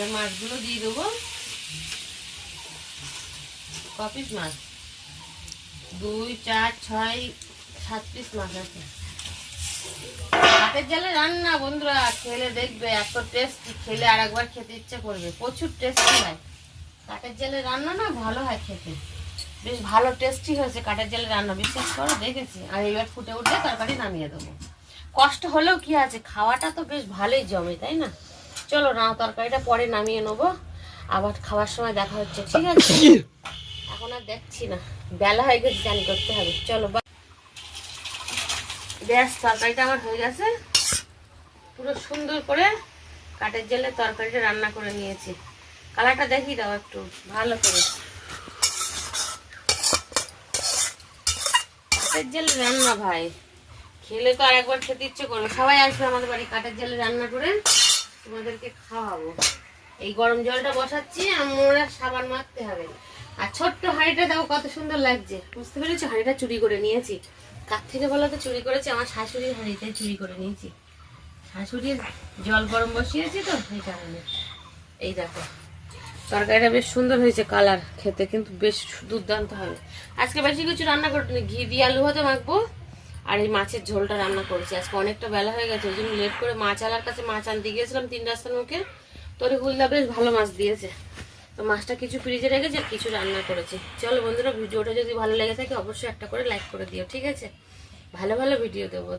এবার মাছগুলো দিয়ে দেবো। ক পিস মাছ? 2, 4, 6, 7 পিস মাছ আছে। কাঠের জালে রান্না বন্ধুরা, খেলে দেখবে এত টেস্টি, খেলে আর একবার খেতে ইচ্ছে করবে, প্রচুর টেস্টি হয়। কাঠের জালে রান্না না ভালো হয় খেতে, বেশ ভালো টেস্টি হয়েছে কাঠের জালে রান্না, বিশ্বাস করো দেখেছি। আর এবার ফুটে উঠলে তরকারি নামিয়ে দেবো। কষ্ট হলেও কি আছে, খাওয়াটা তো বেশ ভালোই জমে, তাই না? চলো না, তরকারিটা পরে নামিয়ে নেবো, আবার খাওয়ার সময় দেখা হচ্ছে, ঠিক আছে? এখন আর দেখছি না, বেলা হয়ে গেছে, চান করতে হবে। চলো ব্যাস, তরকারিটা আমার হয়ে গেছে। পুরো সুন্দর করে কাঠের জালে তরকারিটা রান্না করে নিয়েছি। কালারটা দেখিয়ে দাও একটু ভালো করে। কাঠের জালে রান্না ভাই, খেলে তো আর একবার খেতে ইচ্ছে করবে। সবাই আসবে আমাদের বাড়ি, কাঠের জালে রান্না করে তোমাদেরকে খাওয়াবো। এই গরম জলটা বসাচ্ছি, আমরা সাবান মাখতে হবে। আর ছোট্ট হাঁড়িটা দেখো কত সুন্দর লাগছে, বুঝতে পেরেছো? হাঁড়িটা চুরি করে নিয়েছি। কার থেকে বলো তো চুরি করেছি? আমার শাশুড়ির হাঁড়িতে চুরি করে নিয়েছি। শাশুড়ির জল গরম বসিয়েছি তো, এই কারণে। এই দেখো তরকারিটা বেশ সুন্দর হয়েছে, কালার খেতে কিন্তু বেশ দুর্দান্ত হবে। আজকে বেশি কিছু রান্না করতে, ঘি দিয়ে আলু ভাতে মাখবো, আর এই মাছের ঝোলটা রান্না করেছি। আজকে অনেকটা বেলা হয়ে গেছে, ওই জন্য লেট করে মাছ আলার কাছে মাছ আনতে গিয়েছিলাম 3 রাস্তার মুখে। তরি হুলদা বেশ ভালো মাছ দিয়েছে, তো মাছটা কিছু ফ্রিজে রেখেছি আর কিছু রান্না করেছি। চলো বন্ধুরা, ভিডিওটা যদি ভালো লেগে থাকে অবশ্যই একটা করে লাইক করে দিও, ঠিক আছে? ভালো ভালো ভিডিও দেবো।